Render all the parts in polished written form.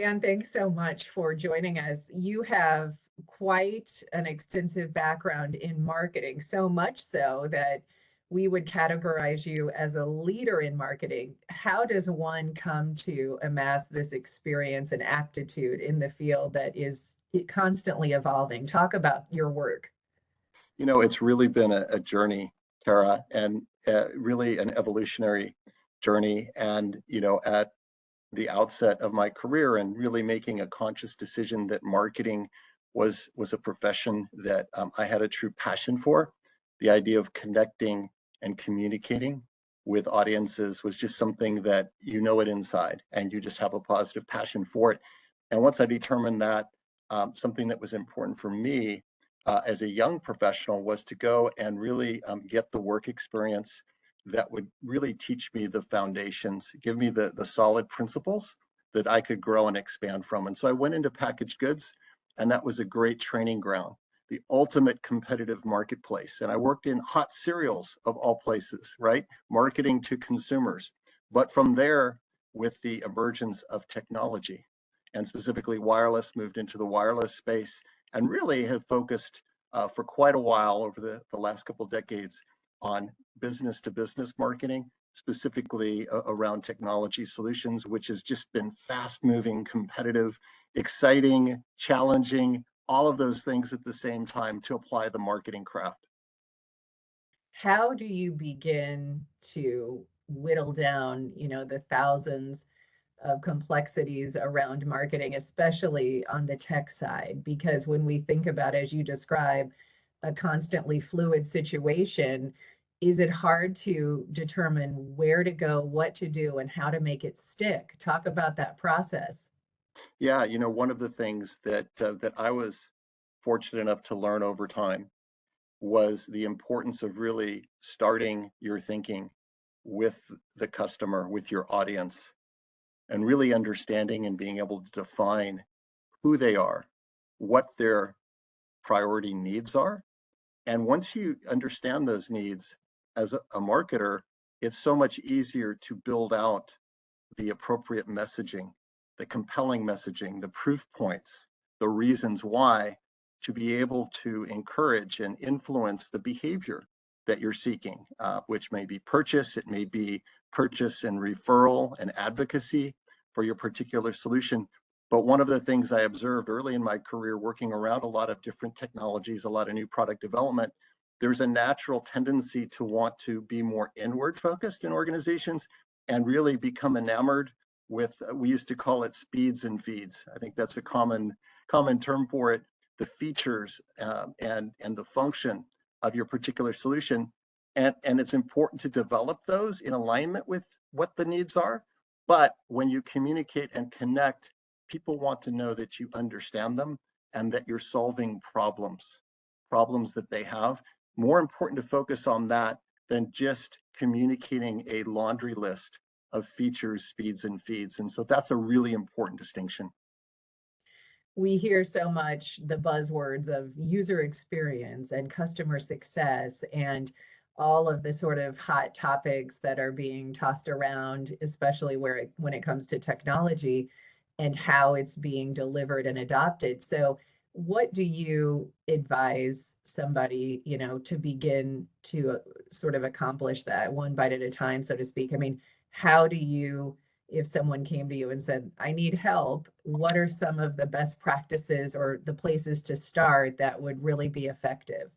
Dan, thanks so much for joining us. You have quite an extensive background in marketing, so much so that we would categorize you as a leader in marketing. How does one come to amass this experience and aptitude in the field that is constantly evolving? Talk about your work. It's really been a journey, Tara, and really an evolutionary journey. And, at the outset of my career and really making a conscious decision that marketing was a profession that I had a true passion for. The idea of connecting and communicating with audiences was just something that it inside and you just have a positive passion for it. And once I determined that, something that was important for me as a young professional was to go and really get the work experience that would really teach me the foundations, give me the solid principles that I could grow and expand from. And so I went into packaged goods, and that was a great training ground, the ultimate competitive marketplace. And I worked in hot cereals of all places, right? Marketing to consumers. But from there, with the emergence of technology, and specifically wireless, moved into the wireless space and really have focused for quite a while over the last couple of decades on business to business marketing, specifically around technology solutions, which has just been fast moving, competitive, exciting, challenging, all of those things at the same time to apply the marketing craft. How do you begin to whittle down, the thousands of complexities around marketing, especially on the tech side? Because when we think about, as you describe, a constantly fluid situation, is it hard to determine where to go, what to do, and how to make it stick? Talk about that process. Yeah, one of the things that I was fortunate enough to learn over time was the importance of really starting your thinking with the customer, with your audience, and really understanding and being able to define who they are, what their priority needs are. And once you understand those needs as a marketer, it's so much easier to build out the appropriate messaging, the compelling messaging, the proof points, the reasons why, to be able to encourage and influence the behavior that you're seeking, which may be purchase, it may be purchase and referral and advocacy for your particular solution. But one of the things I observed early in my career, working around a lot of different technologies, a lot of new product development, there's a natural tendency to want to be more inward focused in organizations and really become enamored with, we used to call it speeds and feeds. I think that's a common term for it, the features and the function of your particular solution. And it's important to develop those in alignment with what the needs are. But when you communicate and connect, people want to know that you understand them and that you're solving problems that they have. More important to focus on that than just communicating a laundry list of features, speeds, and feeds. And so that's a really important distinction. We hear so much the buzzwords of user experience and customer success and all of the sort of hot topics that are being tossed around, especially when it comes to technology and how it's being delivered and adopted. So what do you advise somebody, to begin to sort of accomplish that one bite at a time, so to speak? I mean, how do you, if someone came to you and said, I need help, what are some of the best practices or the places to start that would really be effective?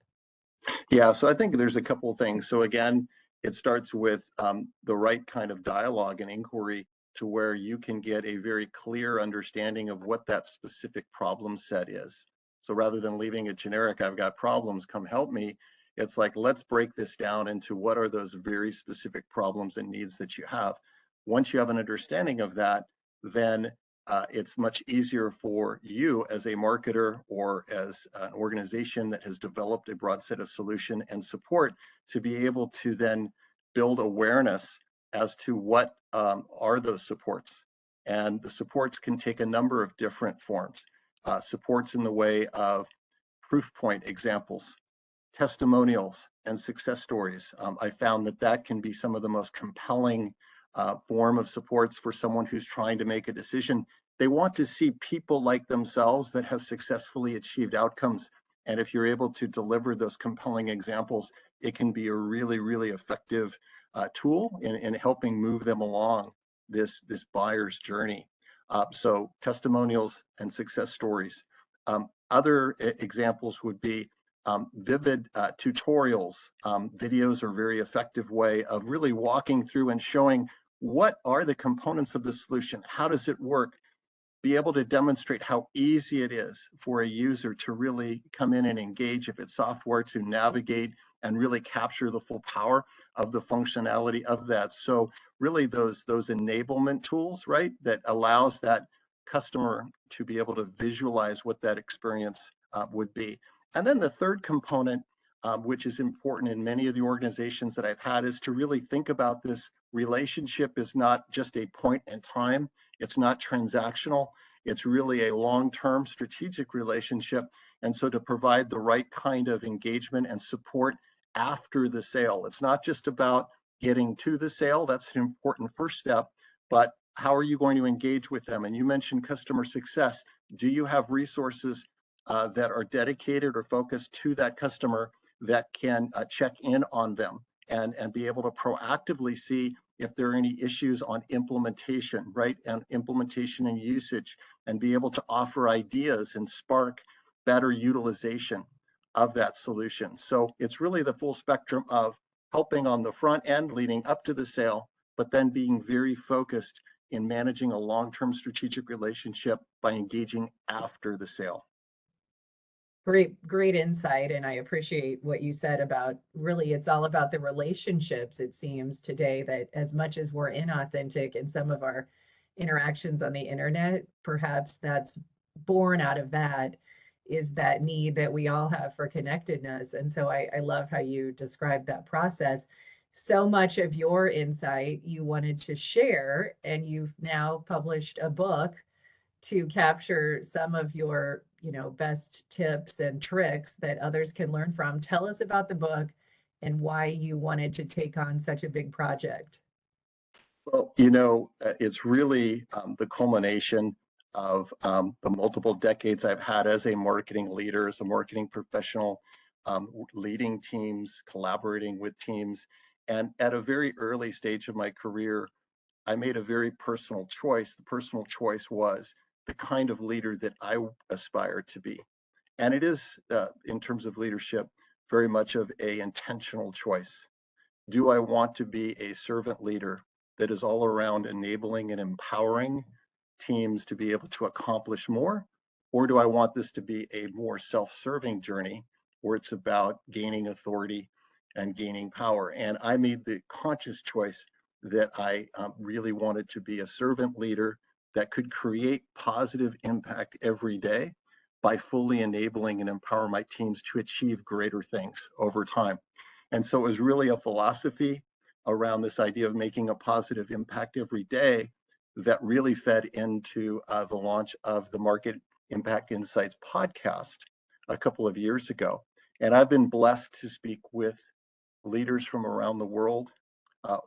Yeah, so I think there's a couple of things. So again, it starts with the right kind of dialogue and inquiry to where you can get a very clear understanding of what that specific problem set is. So rather than leaving it generic, I've got problems, come help me, it's like, let's break this down into what are those very specific problems and needs that you have. Once you have an understanding of that, then it's much easier for you as a marketer or as an organization that has developed a broad set of solution and support to be able to then build awareness as to what are those supports. And the supports can take a number of different forms. Supports in the way of proof point examples, testimonials, and success stories. I found that can be some of the most compelling form of supports for someone who's trying to make a decision. they want to see people like themselves that have successfully achieved outcomes. And if you're able to deliver those compelling examples, it can be a really, really effective tool in helping move them along this buyer's journey. So testimonials and success stories. Other examples would be vivid tutorials. Videos are a very effective way of really walking through and showing what are the components of the solution, how does it work, be able to demonstrate how easy it is for a user to really come in and engage, if it's software, to navigate and really capture the full power of the functionality of that. So really those enablement tools, right, that allows that customer to be able to visualize what that experience would be. And then the third component, which is important in many of the organizations that I've had, is to really think about this relationship is not just a point in time. It's not transactional. It's really a long-term strategic relationship. And so to provide the right kind of engagement and support after the sale, it's not just about getting to the sale. That's an important first step, but how are you going to engage with them? And you mentioned customer success. Do you have resources that are dedicated or focused to that customer that can check in on them and be able to proactively see if there are any issues on implementation, right? And implementation and usage, and be able to offer ideas and spark better utilization of that solution. So it's really the full spectrum of helping on the front end leading up to the sale, but then being very focused in managing a long-term strategic relationship by engaging after the sale. Great insight. And I appreciate what you said about really it's all about the relationships, it seems today, that as much as we're inauthentic in some of our interactions on the internet, perhaps that's born out of that is that need that we all have for connectedness. And so I love how you described that process. So much of your insight you wanted to share, and you've now published a book to capture some of your, best tips and tricks that others can learn from. Tell us about the book and why you wanted to take on such a big project. Well, it's really the culmination of the multiple decades I've had as a marketing leader, as a marketing professional, leading teams, collaborating with teams. And at a very early stage of my career, I made a very personal choice. The personal choice was the kind of leader that I aspire to be. And it is, in terms of leadership, very much of a intentional choice. Do I want to be a servant leader that is all around enabling and empowering teams to be able to accomplish more? Or do I want this to be a more self-serving journey where it's about gaining authority and gaining power? And I made the conscious choice that I really wanted to be a servant leader that could create positive impact every day by fully enabling and empower my teams to achieve greater things over time. And so it was really a philosophy around this idea of making a positive impact every day that really fed into the launch of the Market Impact Insights podcast a couple of years ago. And I've been blessed to speak with leaders from around the world,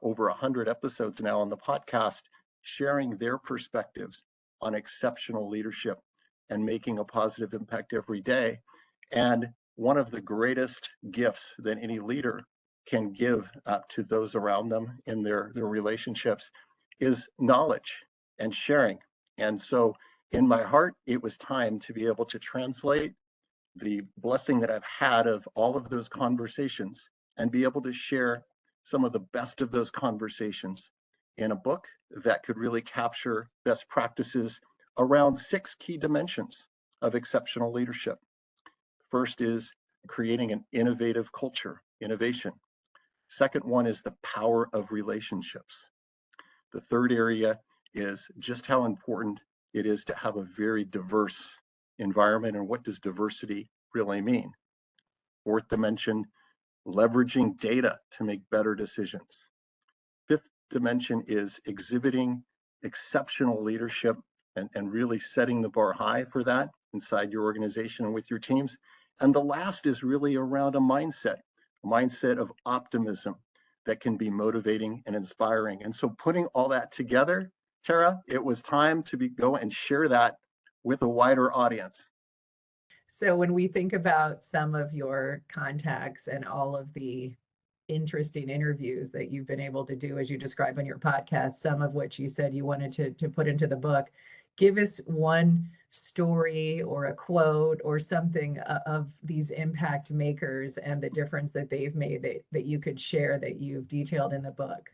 over 100 episodes now on the podcast, sharing their perspectives on exceptional leadership and making a positive impact every day. And one of the greatest gifts that any leader can give to those around them in their relationships is knowledge and sharing. And so in my heart, it was time to be able to translate the blessing that I've had of all of those conversations and be able to share some of the best of those conversations in a book that could really capture best practices around 6 key dimensions of exceptional leadership. First is creating an innovative culture, innovation. Second one is the power of relationships. The third area is just how important it is to have a very diverse environment, and what does diversity really mean? Fourth dimension, leveraging data to make better decisions. Fifth dimension is exhibiting exceptional leadership and really setting the bar high for that inside your organization and with your teams. And the last is really around a mindset of optimism that can be motivating and inspiring. And so putting all that together Tara, it was time to go and share that with a wider audience. So when we think about some of your contacts and all of the interesting interviews that you've been able to do, as you describe on your podcast, some of which you said you wanted to put into the book, give us one story or a quote or something of these impact makers and the difference that they've made that you could share that you've detailed in the book.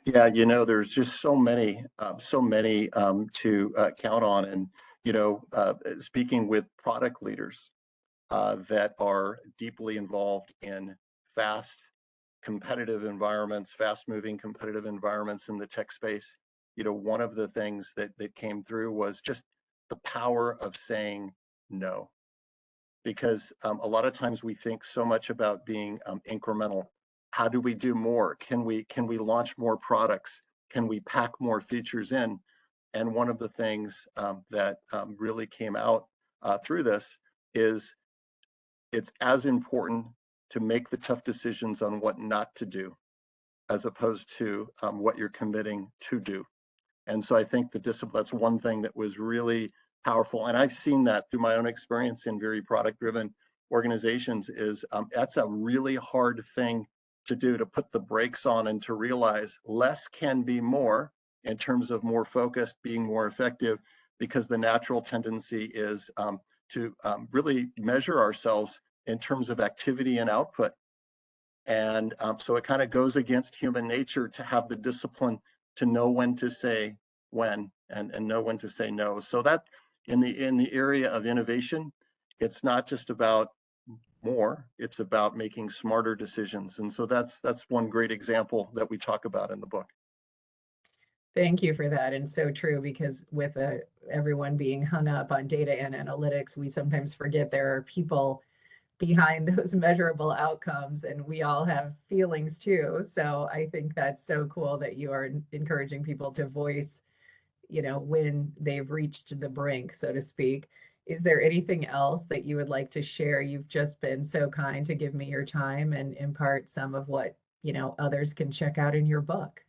Yeah, you know, there's just so many to count on. And, you know, speaking with product leaders that are deeply involved in fast competitive environments, fast moving competitive environments in the tech space, you know, one of the things that came through was just the power of saying no. Because a lot of times we think so much about being incremental. How do we do more? Can we launch more products? Can we pack more features in? And one of the things that really came out through this is it's as important to make the tough decisions on what not to do as opposed to what you're committing to do. And so I think the discipline, that's one thing that was really powerful. And I've seen that through my own experience in very product driven organizations is that's a really hard thing to do, to put the brakes on and to realize less can be more in terms of more focused, being more effective, because the natural tendency is to really measure ourselves in terms of activity and output. And so it kind of goes against human nature to have the discipline to know when to say when and know when to say no. So that in the area of innovation, it's not just about more, it's about making smarter decisions. And so that's one great example that we talk about in the book. Thank you for that. And so true, because with everyone being hung up on data and analytics, we sometimes forget there are people behind those measurable outcomes, and we all have feelings too. So I think that's so cool that you are encouraging people to voice, you know, when they've reached the brink, so to speak. Is there anything else that you would like to share? You've just been so kind to give me your time and impart some of what, you know, others can check out in your book.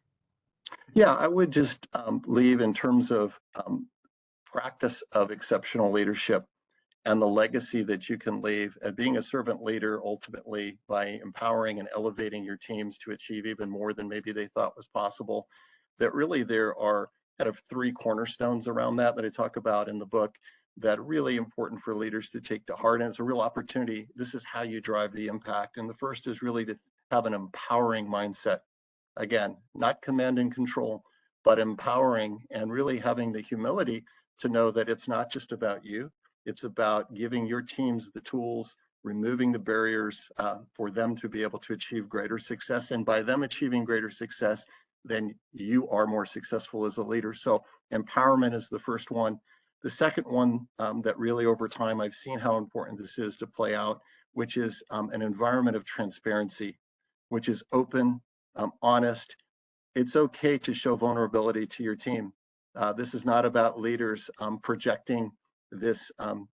Yeah, I would just leave in terms of practice of exceptional leadership and the legacy that you can leave at being a servant leader, ultimately by empowering and elevating your teams to achieve even more than maybe they thought was possible. That really there are kind of three cornerstones around that I talk about in the book that are really important for leaders to take to heart. And it's a real opportunity. This is how you drive the impact. And the first is really to have an empowering mindset. Again, not command and control, but empowering and really having the humility to know that it's not just about you. It's about giving your teams the tools, removing the barriers for them to be able to achieve greater success. And by them achieving greater success, then you are more successful as a leader. So empowerment is the first one. The second one that really over time I've seen how important this is to play out, which is an environment of transparency, which is open, honest. It's okay to show vulnerability to your team. This is not about leaders projecting this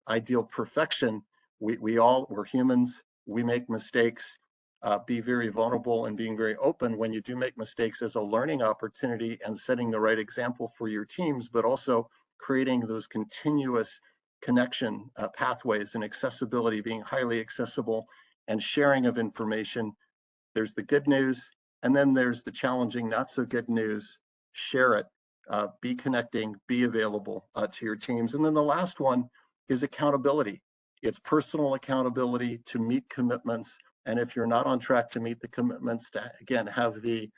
ideal perfection. We're humans. We make mistakes. Be very vulnerable and being very open when you do make mistakes as a learning opportunity and setting the right example for your teams, but also creating those continuous connection pathways and accessibility, being highly accessible and sharing of information. There's the good news, and then there's the challenging, not so good news. Share it. Be connecting, be available to your teams. And then the last one is accountability. It's personal accountability to meet commitments. And if you're not on track to meet the commitments, to again have the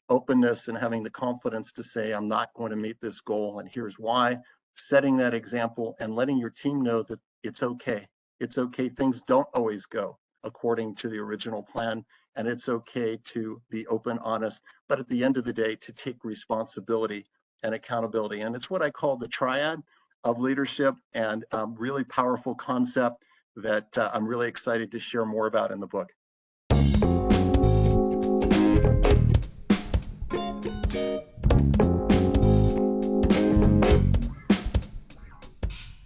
openness and having the confidence to say, I'm not going to meet this goal, and here's why. Setting that example and letting your team know that it's okay. It's okay. Things don't always go according to the original plan, and it's okay to be open, honest, but at the end of the day, to take responsibility and accountability. And it's what I call the triad of leadership, and really powerful concept that I'm really excited to share more about in the book.